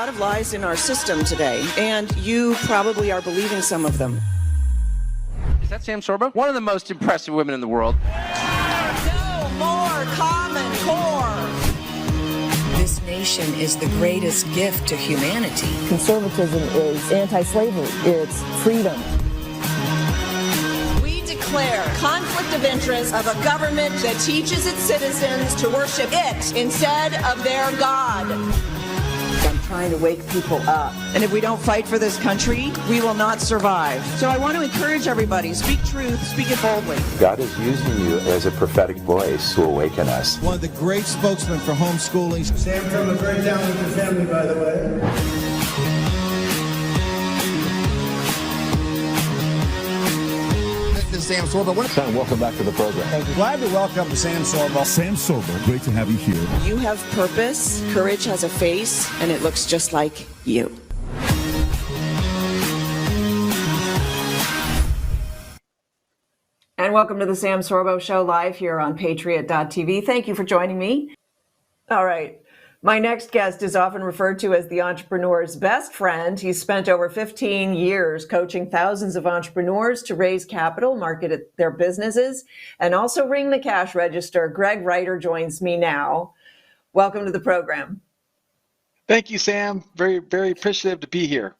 lot of lies in our system today, and you probably are believing some of them. Is that Sam Sorbo? One of the most impressive women in the world. No more Common Core. This nation is the greatest gift to humanity. Conservatism is anti-slavery. It's freedom. We declare conflict of interest of a government that teaches its citizens to worship it instead of their God. I'm trying to wake people up. And if we don't fight for this country, we will not survive. So I want to encourage everybody, speak truth, speak it boldly. God is using you as a prophetic voice to awaken us. One of the great spokesmen for homeschooling. Sam from a very talented family, by the way. Sam Sorbo. Sam, welcome back to the program. Thank you. Glad to welcome Sam Sorbo. Sam Sorbo, great to have you here. You have purpose, courage has a face, and it looks just like you. And welcome to the Sam Sorbo Show live here on Patriot.tv. Thank you for joining me. All right. My next guest is often referred to as the entrepreneur's best friend. He's spent over 15 years coaching thousands of entrepreneurs to raise capital, market their businesses, and also ring the cash register. Greg Reiter joins me now. Welcome to the program. Thank you, Sam. Very, very appreciative to be here.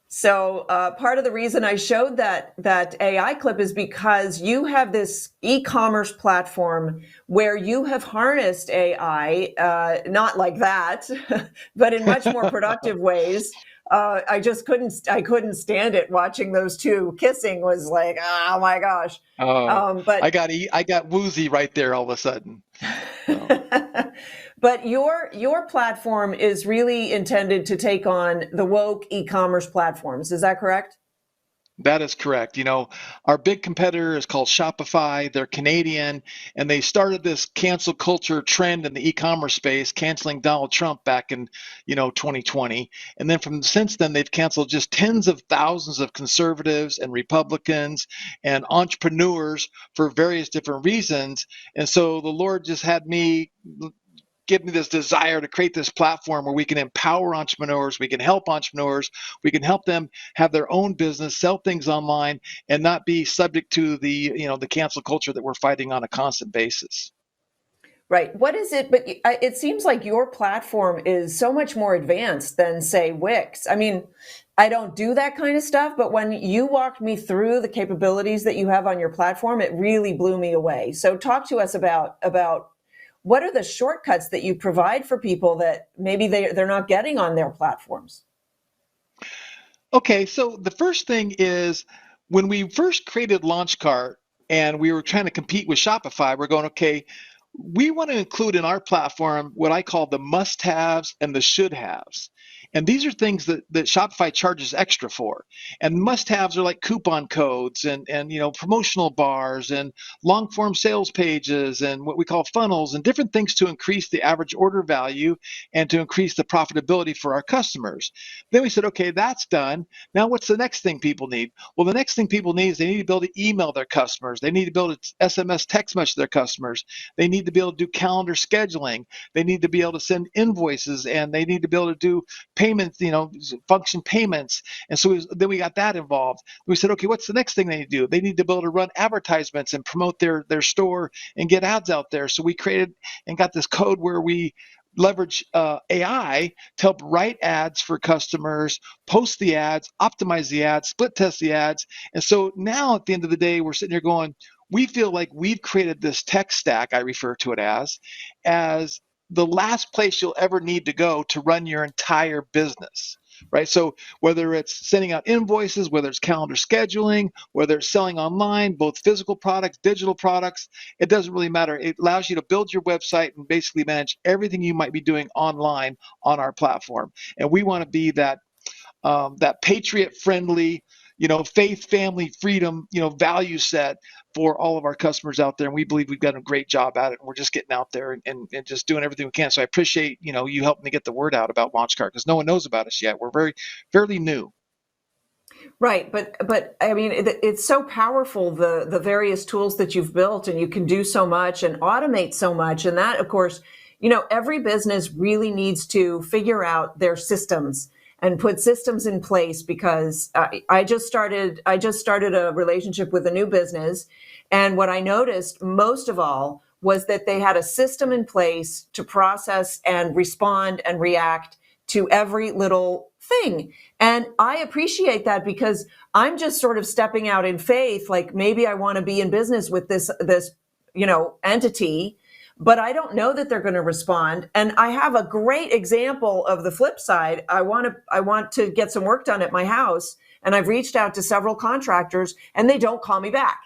So part of the reason I showed that AI clip is because you have this e-commerce platform where you have harnessed AI, not like that, but in much more productive ways. I couldn't stand it. Watching those two kissing was like, oh my gosh. But I got woozy right there all of a sudden. So. But your platform is really intended to take on the woke e-commerce platforms. Is that correct? That is correct. You know, our big competitor is called Shopify. They're Canadian, and they started this cancel culture trend in the e-commerce space, canceling Donald Trump back in, 2020. And then since then, they've canceled just tens of thousands of conservatives and Republicans and entrepreneurs for various different reasons. And so the Lord just had me give me this desire to create this platform where we can empower entrepreneurs, we can help entrepreneurs, we can help them have their own business, sell things online, and not be subject to the cancel culture that we're fighting on a constant basis. Right. What is it? But it seems like your platform is so much more advanced than, say, Wix. I mean, I don't do that kind of stuff, but when you walked me through the capabilities that you have on your platform, it really blew me away. So talk to us about what are the shortcuts that you provide for people that maybe they're not getting on their platforms? Okay, so the first thing is when we first created LaunchCart and we were trying to compete with Shopify, we're going, okay, we want to include in our platform what I call the must-haves and the should-haves. And these are things that Shopify charges extra for. And must-haves are like coupon codes and promotional bars and long-form sales pages and what we call funnels and different things to increase the average order value and to increase the profitability for our customers. Then we said, okay, that's done. Now what's the next thing people need? Well, the next thing people need is they need to be able to email their customers. They need to be able to SMS text message their customers. They need to be able to do calendar scheduling. They need to be able to send invoices, and they need to be able to do payments, function payments. And so then we got that involved. We said, okay, what's the next thing they need to do? They need to be able to run advertisements and promote their store and get ads out there. So we created and got this code where we leverage AI to help write ads for customers, post the ads, optimize the ads, split test the ads. And so now at the end of the day, we're sitting here going, we feel like we've created this tech stack, I refer to it as the last place you'll ever need to go to run your entire business, right? So whether it's sending out invoices, whether it's calendar scheduling, whether it's selling online, both physical products, digital products, it doesn't really matter. It allows you to build your website and basically manage everything you might be doing online on our platform. And we want to be that patriot-friendly, faith, family, freedom, value set for all of our customers out there. And we believe we've done a great job at it. And we're just getting out there and just doing everything we can. So I appreciate, you helping me get the word out about LaunchCart because no one knows about us yet. We're fairly new. Right. But I mean, it's so powerful, the various tools that you've built, and you can do so much and automate so much. And that, of course, every business really needs to figure out their systems and put systems in place, because I just started a relationship with a new business. And what I noticed most of all was that they had a system in place to process and respond and react to every little thing. And I appreciate that, because I'm just sort of stepping out in faith, like maybe I want to be in business with this entity, but I don't know that they're going to respond. And I have a great example of the flip side. I want to get some work done at my house, and I've reached out to several contractors and they don't call me back.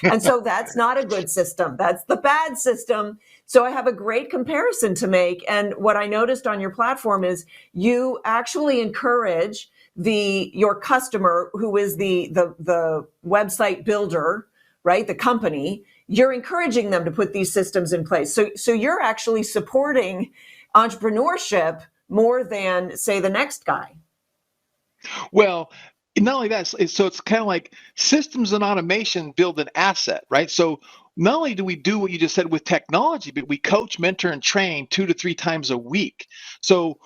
And so that's not a good system. That's the bad system. So I have a great comparison to make. And what I noticed on your platform is you actually encourage your customer, who is the website builder, right? The company. You're encouraging them to put these systems in place. So you're actually supporting entrepreneurship more than, say, the next guy. Well, not only that, so it's kind of like systems and automation build an asset, right? So not only do we do what you just said with technology, but we coach, mentor, and train 2 to 3 times a week. So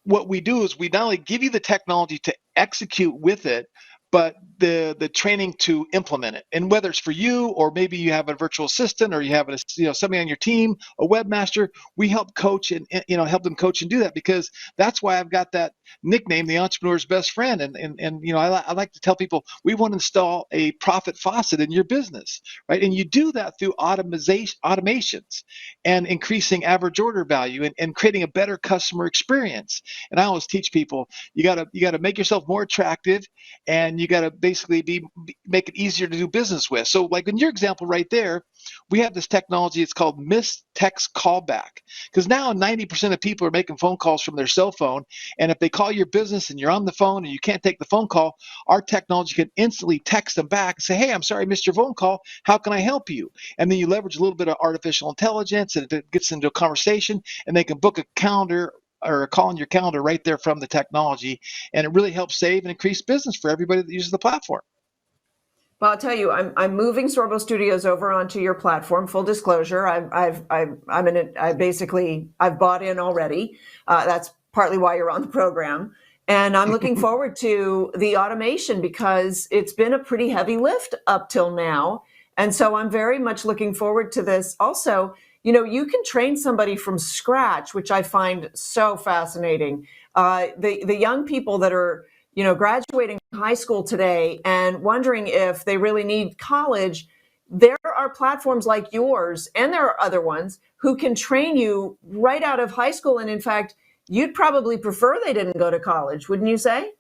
what we do is we not only give you the technology to execute with it, but the training to implement it. And whether it's for you, or maybe you have a virtual assistant, or you have somebody on your team, a webmaster, we help coach and help them coach and do that, because that's why I've got that nickname, the entrepreneur's best friend. And I like to tell people, we want to install a profit faucet in your business, right? And you do that through automations and increasing average order value and creating a better customer experience. And I always teach people, you gotta make yourself more attractive, and you got to basically make it easier to do business with. So like in your example right there, we have this technology, it's called missed text callback, because now 90% of people are making phone calls from their cell phone. And if they call your business and you're on the phone and you can't take the phone call, our technology can instantly text them back and say, hey, I'm sorry I missed your phone call. How can I help you? And then you leverage a little bit of artificial intelligence, and it gets into a conversation, and they can book a calendar or a call in your calendar right there from the technology. And it really helps save and increase business for everybody that uses the platform. Well, I'll tell you, I'm moving Sorbo Studios over onto your platform. Full disclosure, I've bought in already. That's partly why you're on the program. And I'm looking forward to the automation, because it's been a pretty heavy lift up till now. And so I'm very much looking forward to this. Also, you can train somebody from scratch, which I find so fascinating. The young people that are, graduating high school today and wondering if they really need college, there are platforms like yours, and there are other ones, who can train you right out of high school. And in fact, you'd probably prefer they didn't go to college, wouldn't you say?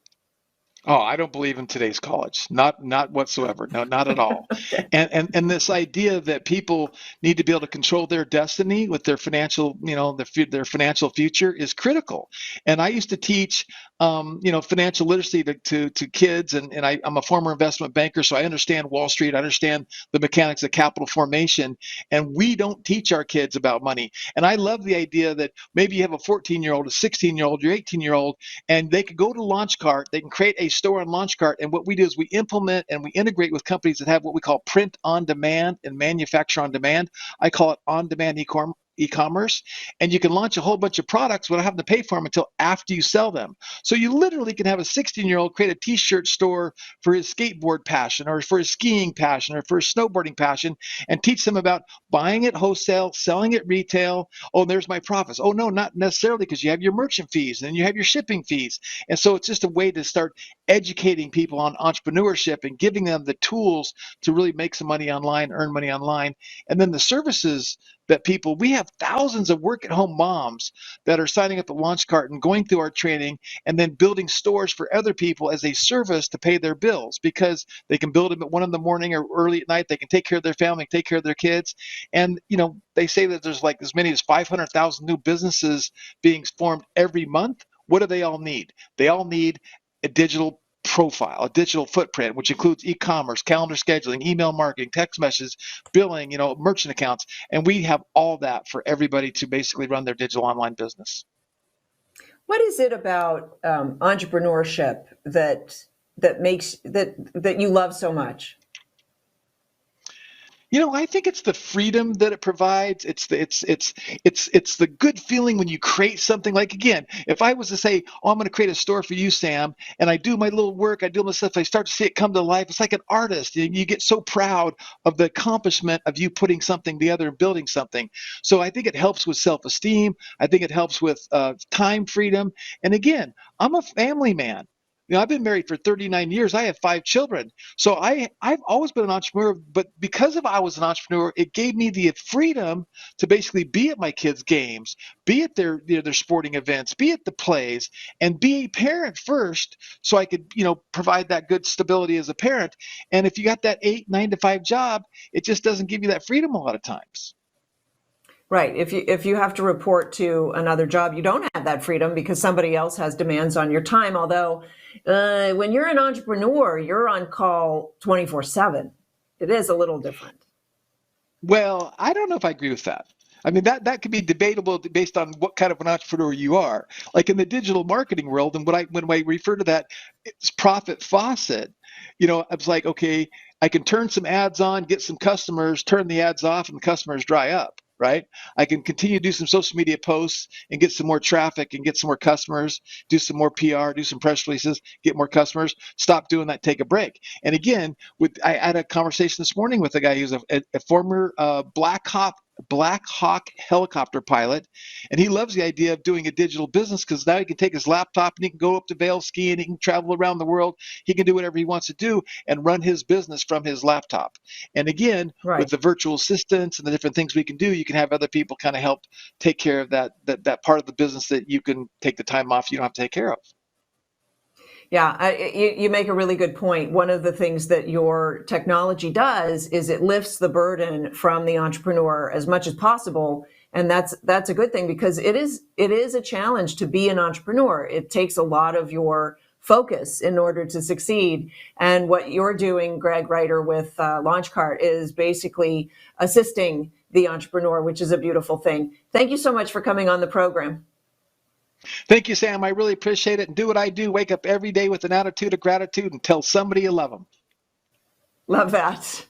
Oh, I don't believe in today's college. Not whatsoever. No, not at all. Okay. And this idea that people need to be able to control their destiny with their financial, their financial future is critical. And I used to teach, financial literacy to kids, and I'm a former investment banker, so I understand Wall Street. I understand the mechanics of capital formation, and we don't teach our kids about money. And I love the idea that maybe you have a 14-year-old, a 16-year-old, your 18-year-old, and they could go to Launchcart, they can create a store on Launchcart, and what we do is we implement and we integrate with companies that have what we call print on demand and manufacture on demand. I call it on-demand e-commerce, and you can launch a whole bunch of products without having to pay for them until after you sell them. So you literally can have a 16-year-old create a t-shirt store for his skateboard passion, or for his skiing passion, or for his snowboarding passion, and teach them about buying it wholesale, selling it retail. Oh, there's my profits. Oh, no, not necessarily, because you have your merchant fees and then you have your shipping fees. And so it's just a way to start educating people on entrepreneurship and giving them the tools to really make some money online, earn money online. And then the services that we have thousands of work at home moms that are signing up at Launchcart and going through our training, and then building stores for other people as a service to pay their bills, because they can build them at 1 a.m. or early at night. They can take care of their family, take care of their kids. And, they say that there's like as many as 500,000 new businesses being formed every month. What do they all need? They all need a digital profile, a digital footprint, which includes e-commerce, calendar scheduling, email marketing, text messages, billing, merchant accounts. And we have all that for everybody to basically run their digital online business. What is it about entrepreneurship that makes that you love so much? I think it's the freedom that it provides. It's the good feeling when you create something. Like, again, if I was to say, "Oh, I'm going to create a store for you, Sam," and I do my little work, I do my stuff, I start to see it come to life. It's like an artist. You get so proud of the accomplishment of you putting something together and building something. So I think it helps with self-esteem. I think it helps with time freedom. And again, I'm a family man. I've been married for 39 years. I have 5 children. So I've always been an entrepreneur, but because of I was an entrepreneur, it gave me the freedom to basically be at my kids' games, be at their sporting events, be at the plays, and be a parent first, so I could provide that good stability as a parent. And if you got that 9 to 5 job, it just doesn't give you that freedom a lot of times. Right. If you have to report to another job, you don't have that freedom because somebody else has demands on your time. Although when you're an entrepreneur, you're on call 24/7. It is a little different. Well, I don't know if I agree with that. I mean, that could be debatable based on what kind of an entrepreneur you are. Like in the digital marketing world, and when I refer to that, it's profit faucet. It's like, okay, I can turn some ads on, get some customers, turn the ads off, and the customers dry up. Right? I can continue to do some social media posts and get some more traffic and get some more customers, do some more PR, do some press releases, get more customers, stop doing that, take a break. And again, I had a conversation this morning with a guy who's a former Black Hawk helicopter pilot, and he loves the idea of doing a digital business because now he can take his laptop and he can go up to Vail skiing, he can travel around the world, he can do whatever he wants to do and run his business from his laptop. And again, Right. with the virtual assistants and the different things we can do, you can have other people kind of help take care of that part of the business that you can take the time off you don't have to take care of. Yeah, you make a really good point. One of the things that your technology does is it lifts the burden from the entrepreneur as much as possible. And that's a good thing because it is a challenge to be an entrepreneur. It takes a lot of your focus in order to succeed. And what you're doing, Greg Reiter, with LaunchCart is basically assisting the entrepreneur, which is a beautiful thing. Thank you so much for coming on the program. Thank you, Sam. I really appreciate it. And do what I do. Wake up every day with an attitude of gratitude and tell somebody you love them. Love that.